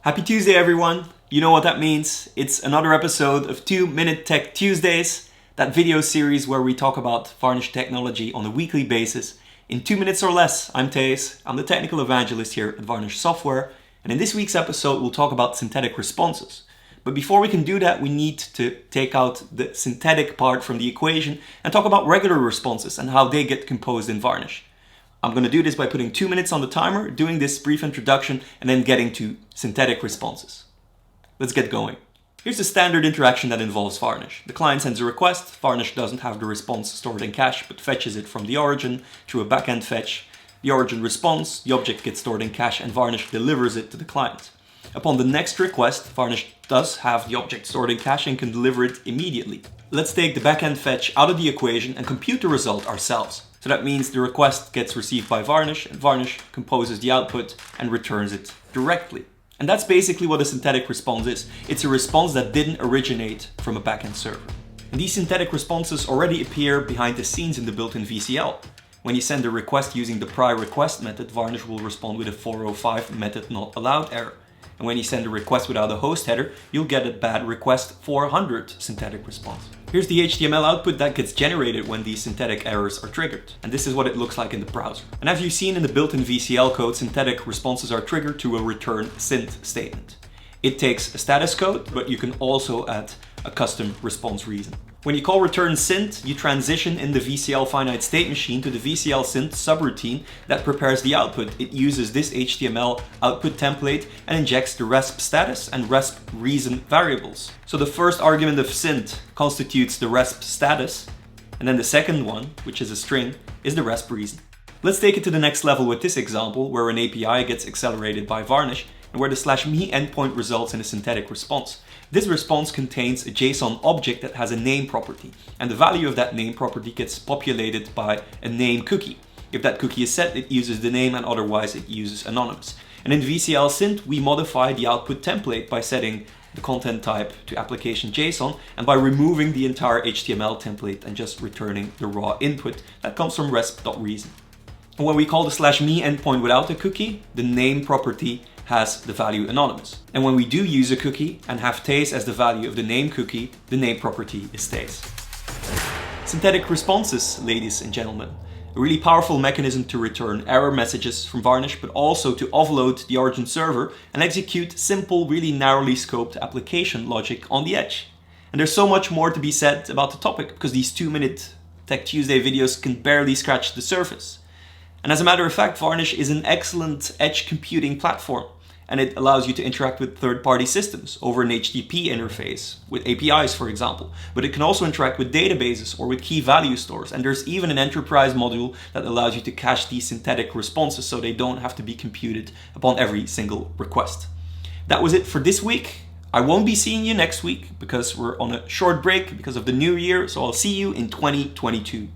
Happy Tuesday, everyone. You know what that means. It's another episode of 2-Minute Tech Tuesdays, that video series where we talk about Varnish technology on a weekly basis in 2 minutes or less. I'm Thijs. I'm the technical evangelist here at Varnish Software. And in this week's episode, we'll talk about synthetic responses. But before we can do that, we need to take out the synthetic part from the equation and talk about regular responses and how they get composed in Varnish. I'm going to do this by putting 2 minutes on the timer, doing this brief introduction, and then getting to synthetic responses. Let's get going. Here's a standard interaction that involves Varnish. The client sends a request, Varnish doesn't have the response stored in cache, but fetches it from the origin through a backend fetch. The origin responds, the object gets stored in cache, and Varnish delivers it to the client. Upon the next request, Varnish does have the object stored in cache and can deliver it immediately. Let's take the backend fetch out of the equation and compute the result ourselves. So that means the request gets received by Varnish, and Varnish composes the output and returns it directly. And that's basically what a synthetic response is. It's a response that didn't originate from a backend server. And these synthetic responses already appear behind the scenes in the built-in VCL. When you send a request using the pry request method, Varnish will respond with a 405 method not allowed error. And when you send a request without a host header, you'll get a bad request 400 synthetic response. Here's the HTML output that gets generated when these synthetic errors are triggered. And this is what it looks like in the browser. And as you've seen in the built-in VCL code, synthetic responses are triggered to a return synth statement. It takes a status code, but you can also add a custom response reason. When you call return synth, you transition in the VCL finite state machine to the VCL synth subroutine that prepares the output. It uses this HTML output template and injects the resp status and resp reason variables. So the first argument of synth constitutes the resp status, and then the second one, which is a string, is the resp reason. Let's take it to the next level with this example, where an API gets accelerated by Varnish and where the /me endpoint results in a synthetic response. This response contains a JSON object that has a name property, and the value of that name property gets populated by a name cookie. If that cookie is set, it uses the name, and otherwise it uses anonymous. And in VCL synth, we modify the output template by setting the content type to application JSON and by removing the entire HTML template and just returning the raw input that comes from resp.reason. And when we call the /me endpoint without a cookie, the name property has the value anonymous. And when we do use a cookie and have Thijs as the value of the name cookie, the name property is Thijs. Synthetic responses, ladies and gentlemen. A really powerful mechanism to return error messages from Varnish, but also to offload the origin server and execute simple, really narrowly scoped application logic on the edge. And there's so much more to be said about the topic, because these 2-minute Tech Tuesday videos can barely scratch the surface. And as a matter of fact, Varnish is an excellent edge computing platform, and it allows you to interact with third-party systems over an HTTP interface, with APIs for example. But it can also interact with databases or with key value stores, and there's even an enterprise module that allows you to cache these synthetic responses so they don't have to be computed upon every single request. That was it for this week. I won't be seeing you next week because we're on a short break because of the new year, so I'll see you in 2022.